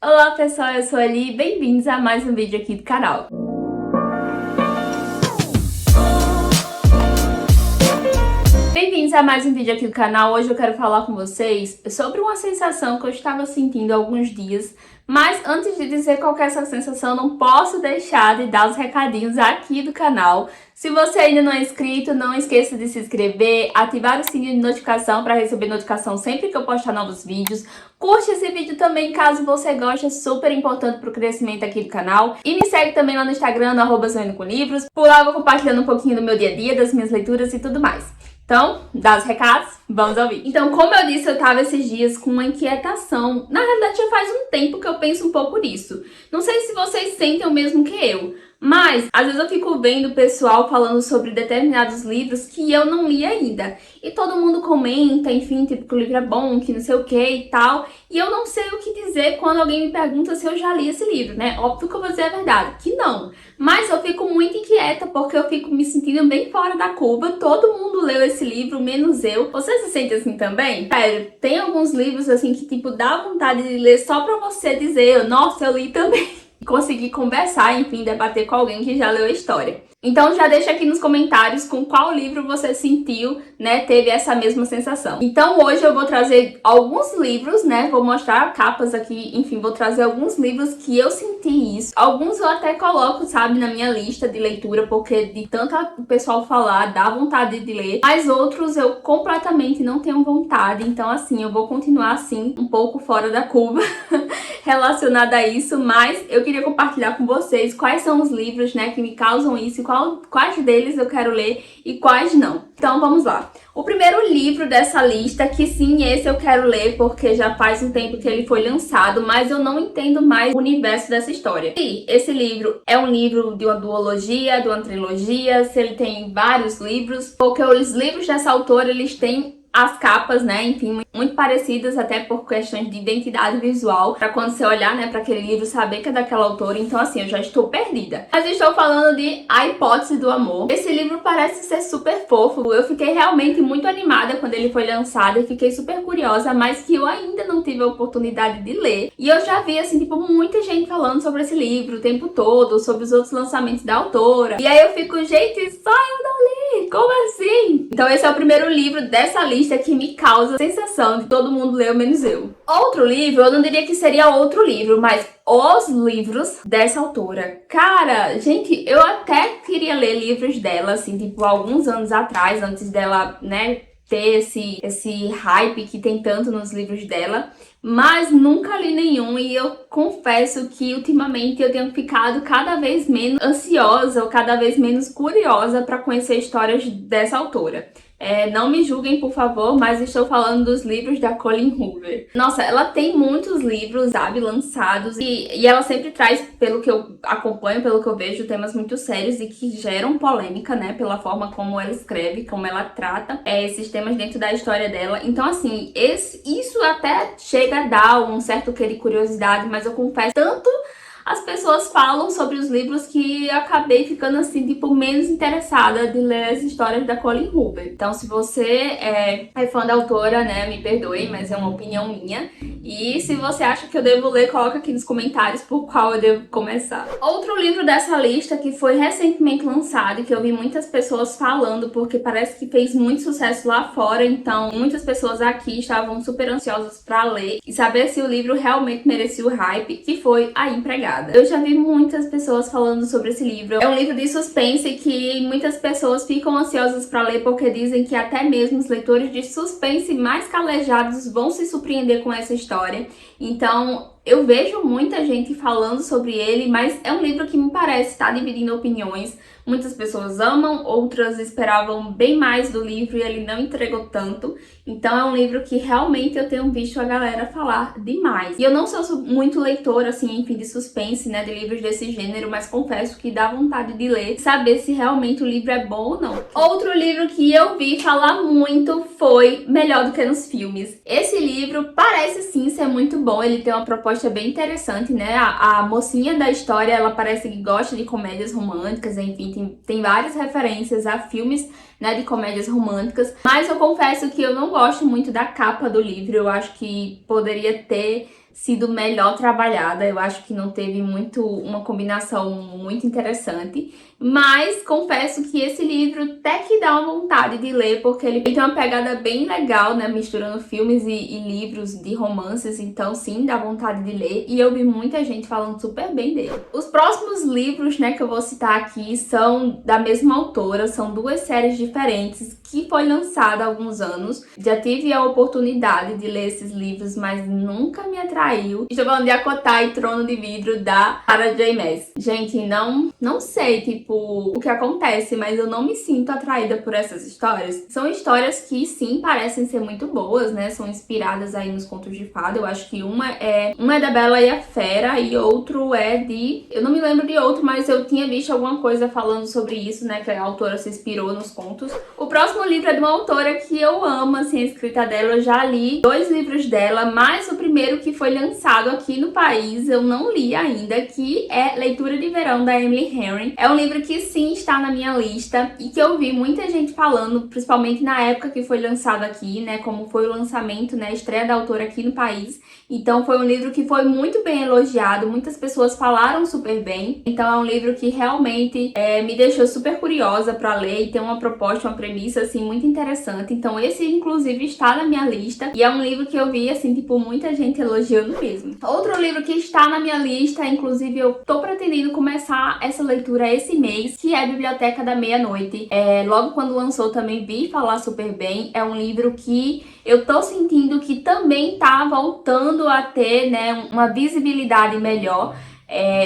Olá pessoal, eu sou a Ali e bem-vindos a mais um vídeo aqui do canal. Bem-vindos a mais um vídeo aqui do canal. Hoje eu quero falar com vocês sobre uma sensação que eu estava sentindo há alguns dias. Mas antes de dizer qual que é essa sensação, não posso deixar de dar os recadinhos aqui do canal. Se você ainda não é inscrito, não esqueça de se inscrever, ativar o sininho de notificação para receber notificação sempre que eu postar novos vídeos. Curte esse vídeo também caso você goste, é super importante para o crescimento aqui do canal. E me segue também lá no Instagram, no @sonhando-com-livros. Por lá eu vou compartilhando um pouquinho do meu dia a dia, das minhas leituras e tudo mais. Então, dá os recados, vamos ao vídeo. Então, como eu disse, eu tava esses dias com uma inquietação. Na realidade, já faz um tempo que eu penso um pouco nisso. Não sei se vocês sentem o mesmo que eu, mas às vezes eu fico vendo o pessoal falando sobre determinados livros que eu não li ainda. E todo mundo comenta, enfim, tipo, que o livro é bom, que não sei o que e tal. E eu não sei o que dizer quando alguém me pergunta se eu já li esse livro, né? Óbvio que eu vou dizer a verdade, que não. Mas eu fico muito inquieta porque eu fico me sentindo bem fora da curva. Todo mundo leu esse livro, menos eu. Você se sente assim também? Sério, tem alguns livros assim que tipo dá vontade de ler só pra você dizer, nossa, eu li também. E conseguir conversar, enfim, debater com alguém que já leu a história. Então já deixa aqui nos comentários com qual livro você sentiu, né, teve essa mesma sensação. Então hoje eu vou trazer alguns livros, né, vou mostrar capas aqui, enfim, vou trazer alguns livros que eu senti isso. Alguns eu até coloco, sabe, na minha lista de leitura, porque de tanto o pessoal falar, dá vontade de ler. Mas outros eu completamente não tenho vontade, então assim, eu vou continuar assim, um pouco fora da curva relacionada a isso, mas eu queria compartilhar com vocês quais são os livros, né, que me causam isso e quais deles eu quero ler e quais não. Então vamos lá. O primeiro livro dessa lista, que sim, esse eu quero ler porque já faz um tempo que ele foi lançado, mas eu não entendo mais o universo dessa história. E esse livro é um livro de uma duologia, de uma trilogia, se ele tem vários livros, porque os livros dessa autora, eles têm as capas, né, enfim, muito parecidas até por questões de identidade visual, pra quando você olhar, né, pra aquele livro saber que é daquela autora. Então assim, eu já estou perdida. Mas eu estou falando de A Hipótese do Amor. Esse livro parece ser super fofo. Eu fiquei realmente muito animada quando ele foi lançado e fiquei super curiosa, mas que eu ainda não tive a oportunidade de ler. E eu já vi, assim, tipo, muita gente falando sobre esse livro o tempo todo, sobre os outros lançamentos da autora. E aí eu fico, gente, só eu não li, como assim? Então esse é o primeiro livro dessa lista que me causa a sensação de todo mundo leu menos eu. Outro livro, eu não diria que seria outro livro, mas os livros dessa autora. Cara, gente, eu até queria ler livros dela, assim, tipo, alguns anos atrás, antes dela, né, ter esse hype que tem tanto nos livros dela, mas nunca li nenhum e eu confesso que ultimamente eu tenho ficado cada vez menos ansiosa ou cada vez menos curiosa para conhecer histórias dessa autora. Não me julguem, por favor, mas estou falando dos livros da Colleen Hoover. Nossa, ela tem muitos livros, sabe, lançados e ela sempre traz, pelo que eu acompanho, pelo que eu vejo, temas muito sérios e que geram polêmica, né, pela forma como ela escreve, como ela trata esses temas dentro da história dela. Então, assim, isso até chega a dar um certo quê de curiosidade, mas eu confesso, tanto as pessoas falam sobre os livros que eu acabei ficando assim, tipo, menos interessada de ler as histórias da Colleen Hoover. Então, se você é fã da autora, né, me perdoe, mas é uma opinião minha. E se você acha que eu devo ler, coloca aqui nos comentários por qual eu devo começar. Outro livro dessa lista que foi recentemente lançado e que eu vi muitas pessoas falando, porque parece que fez muito sucesso lá fora, então muitas pessoas aqui estavam super ansiosas pra ler e saber se o livro realmente merecia o hype, que foi A Empregada. Eu já vi muitas pessoas falando sobre esse livro. É um livro de suspense que muitas pessoas ficam ansiosas para ler porque dizem que até mesmo os leitores de suspense mais calejados vão se surpreender com essa história. Então, eu vejo muita gente falando sobre ele, mas é um livro que me parece estar dividindo opiniões. Muitas pessoas amam, outras esperavam bem mais do livro e ele não entregou tanto. Então é um livro que realmente eu tenho visto a galera falar demais. E eu não sou muito leitora, assim, enfim, de suspense, né, de livros desse gênero, mas confesso que dá vontade de ler, saber se realmente o livro é bom ou não. Outro livro que eu vi falar muito foi Melhor do que nos Filmes. Esse livro parece sim ser muito bom, ele tem uma proposta bem interessante, né? A mocinha da história, ela parece que gosta de comédias românticas, enfim, tem várias referências a filmes, né, de comédias românticas, mas eu confesso que eu não gosto muito da capa do livro. Eu acho que poderia ter sido melhor trabalhada. Eu acho que não teve uma combinação muito interessante. Mas confesso que esse livro até que dá uma vontade de ler, porque ele tem uma pegada bem legal, né? Misturando filmes e livros de romances, então sim, dá vontade de ler. E eu vi muita gente falando super bem dele. Os próximos livros, né, que eu vou citar aqui são da mesma autora, são duas séries diferentes que foi lançada há alguns anos. Já tive a oportunidade de ler esses livros, mas nunca me atraiu. Estou falando de Acotar e Trono de Vidro, da Sarah J. Maas. Gente, não sei, tipo, o que acontece, mas eu não me sinto atraída por essas histórias. São histórias que, sim, parecem ser muito boas, né? São inspiradas aí nos contos de fada. Eu acho que uma é da Bela e a Fera e outro é de... Eu não me lembro de outro, mas eu tinha visto alguma coisa falando sobre isso, né? Que a autora se inspirou nos contos. O próximo livro é de uma autora que eu amo, assim, a escrita dela. Eu já li 2 livros dela, mas o primeiro que foi lançado aqui no país eu não li ainda, que é Leitura de Verão, da Emily Henry. É um livro que sim está na minha lista e que eu vi muita gente falando, principalmente na época que foi lançado aqui, né? Como foi o lançamento, né? A estreia da autora aqui no país. Então foi um livro que foi muito bem elogiado, muitas pessoas falaram super bem. Então é um livro que realmente me deixou super curiosa para ler e tem uma proposta, uma premissa assim muito interessante. Então esse inclusive está na minha lista e é um livro que eu vi assim, tipo, muita gente elogiando mesmo. Outro livro que está na minha lista, inclusive eu tô pretendendo começar essa leitura esse mês, que é a Biblioteca da Meia-Noite. Logo quando lançou também vi falar super bem. É um livro que eu tô sentindo que também tá voltando a ter, né, uma visibilidade melhor.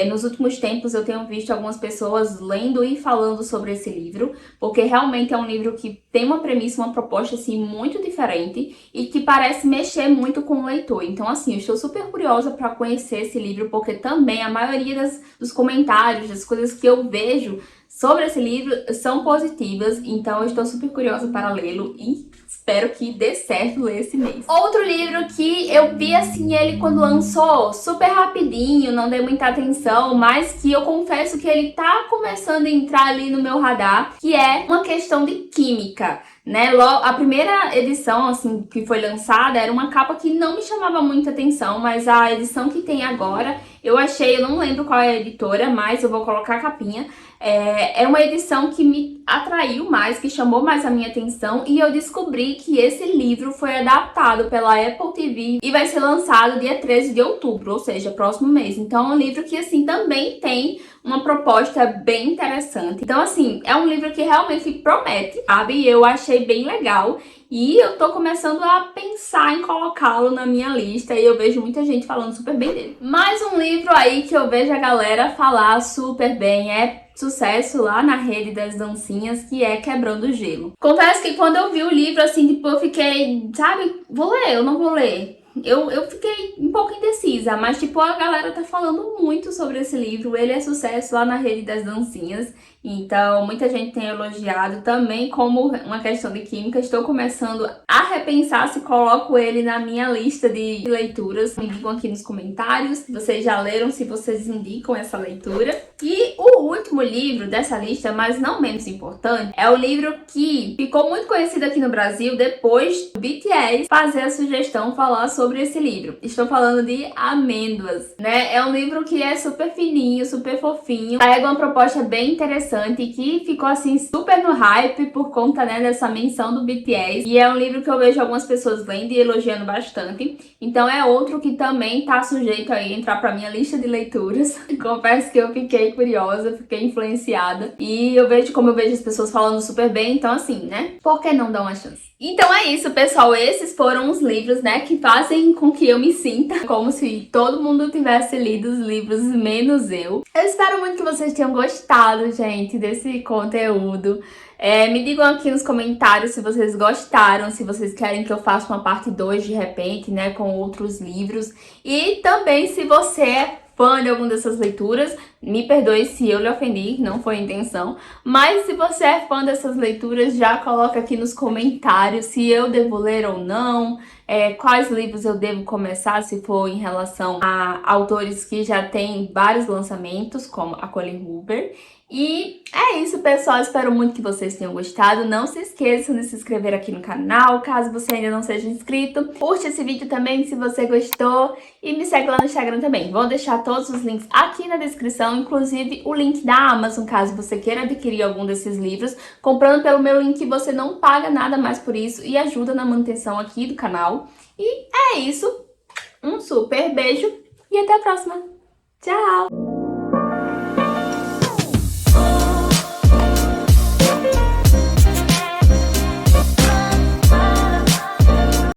Nos últimos tempos eu tenho visto algumas pessoas lendo e falando sobre esse livro, porque realmente é um livro que tem uma premissa, uma proposta assim muito diferente e que parece mexer muito com o leitor. Então assim, eu estou super curiosa para conhecer esse livro, porque também a maioria dos comentários, das coisas que eu vejo sobre esse livro são positivas, então eu estou super curiosa para lê-lo e espero que dê certo ler esse mês. Outro livro que eu vi assim ele quando lançou, super rapidinho, não dei muita atenção, mas que eu confesso que ele tá começando a entrar ali no meu radar, que é Uma Questão de Química, né? A primeira edição assim que foi lançada era uma capa que não me chamava muita atenção, mas a edição que tem agora, eu não lembro qual é a editora, mas eu vou colocar a capinha. É uma edição que me atraiu mais, que chamou mais a minha atenção, e eu descobri que esse livro foi adaptado pela Apple TV e vai ser lançado dia 13 de outubro, ou seja, próximo mês. Então é um livro que assim também tem uma proposta bem interessante. Então assim, é um livro que realmente promete, sabe? Eu achei bem legal. E eu tô começando a pensar em colocá-lo na minha lista e eu vejo muita gente falando super bem dele. Mais um livro aí que eu vejo a galera falar super bem, sucesso lá na rede das dancinhas, que é Quebrando o Gelo. Confesso que quando eu vi o livro, assim, tipo, eu fiquei, sabe, vou ler, eu não vou ler. Eu fiquei um pouco indecisa, mas tipo, a galera tá falando muito sobre esse livro, ele é sucesso lá na rede das dancinhas, então muita gente tem elogiado também como Uma Questão de Química. Estou começando a repensar se coloco ele na minha lista de leituras. Me digam aqui nos comentários se vocês já leram, se vocês indicam essa leitura. E o último livro dessa lista, mas não menos importante, é o livro que ficou muito conhecido aqui no Brasil depois do BTS fazer a sugestão falar sobre esse livro. Estou falando de Amêndoas, né? É um livro que é super fininho, super fofinho, pega uma proposta bem interessante que ficou assim super no hype por conta, né, dessa menção do BTS, e é um livro que eu vejo algumas pessoas lendo e elogiando bastante. Então é outro que também tá sujeito a entrar pra minha lista de leituras. Confesso que eu fiquei curiosa, fiquei influenciada, e eu vejo como eu vejo as pessoas falando super bem, então assim, né, por que não dar uma chance? Então é isso, pessoal, esses foram os livros, né, que fazem com que eu me sinta como se todo mundo tivesse lido os livros, menos eu. Eu espero muito que vocês tenham gostado, gente, desse conteúdo. Me digam aqui nos comentários se vocês gostaram, se vocês querem que eu faça uma parte 2 de repente, né, com outros livros. E também se você é fã de alguma dessas leituras, me perdoe se eu lhe ofendi, não foi a intenção, mas se você é fã dessas leituras, já coloca aqui nos comentários se eu devo ler ou não, quais livros eu devo começar, se for em relação a autores que já têm vários lançamentos, como a Colleen Hoover. E é isso, pessoal. Espero muito que vocês tenham gostado. Não se esqueçam de se inscrever aqui no canal, caso você ainda não seja inscrito. Curte esse vídeo também se você gostou e me segue lá no Instagram também. Vou deixar todos os links aqui na descrição, inclusive o link da Amazon, caso você queira adquirir algum desses livros. Comprando pelo meu link, você não paga nada mais por isso e ajuda na manutenção aqui do canal. E é isso. Um super beijo e até a próxima. Tchau!